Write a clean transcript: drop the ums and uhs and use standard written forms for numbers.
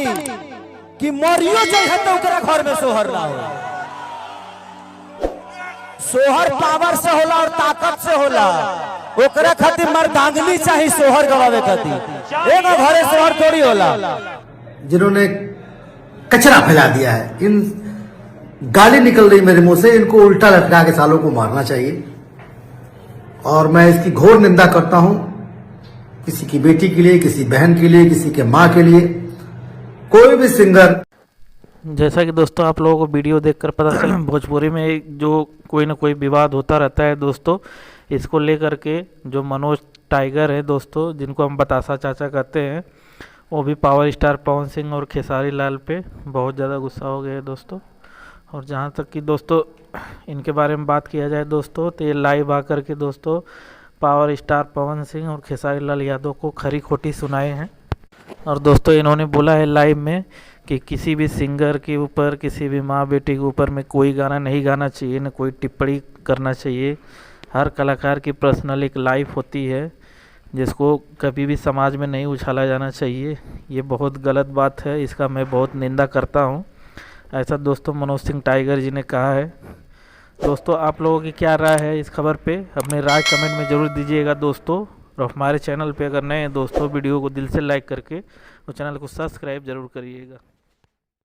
तनी कि मरियो जाए तो ओकरा घर में सोहर ना हो। सोहर पावर से होला और ताकत से होला, ओकरा खातिर मर्दांगनी चाहिए सोहर गवावे खातिर। एगो घरे सोहर थोड़ी होला। जिन्होंने कचरा फैला दिया है, इन गाली निकल रही मेरे मुंह से, इनको उल्टा लटका के सालों को मारना चाहिए और मैं इसकी घोर निंदा करता हूं। किसी की बेटी के लिए, किसी बहन के लिए, किसी के माँ के लिए, कोई भी सिंगर। जैसा कि दोस्तों आप लोगों को वीडियो देखकर पता चला, भोजपुरी में जो कोई ना कोई विवाद होता रहता है दोस्तों। इसको लेकर के जो मनोज टाइगर है दोस्तों, जिनको हम बतासा चाचा कहते हैं, वो भी पावर स्टार पवन सिंह और खेसारी लाल पे बहुत ज़्यादा गुस्सा हो गए दोस्तों। और जहाँ तक कि दोस्तों इनके बारे में बात किया जाए दोस्तों, तो ये लाइव आकर के दोस्तों पावर स्टार पवन सिंह और खेसारी लाल यादव को खरी खोटी सुनाए हैं। और दोस्तों इन्होंने बोला है लाइव में कि किसी भी सिंगर के ऊपर, किसी भी माँ बेटी के ऊपर में कोई गाना नहीं गाना चाहिए, न कोई टिप्पणी करना चाहिए। हर कलाकार की पर्सनल एक लाइफ होती है जिसको कभी भी समाज में नहीं उछाला जाना चाहिए। ये बहुत गलत बात है, इसका मैं बहुत निंदा करता हूँ। ऐसा दोस्तों मनोज सिंह टाइगर जी ने कहा है। दोस्तों आप लोगों की क्या राय है इस खबर पे, अपने राय कमेंट में ज़रूर दीजिएगा दोस्तों। और हमारे चैनल पे अगर नए हैं दोस्तों, वीडियो को दिल से लाइक करके और चैनल को सब्सक्राइब ज़रूर करिएगा।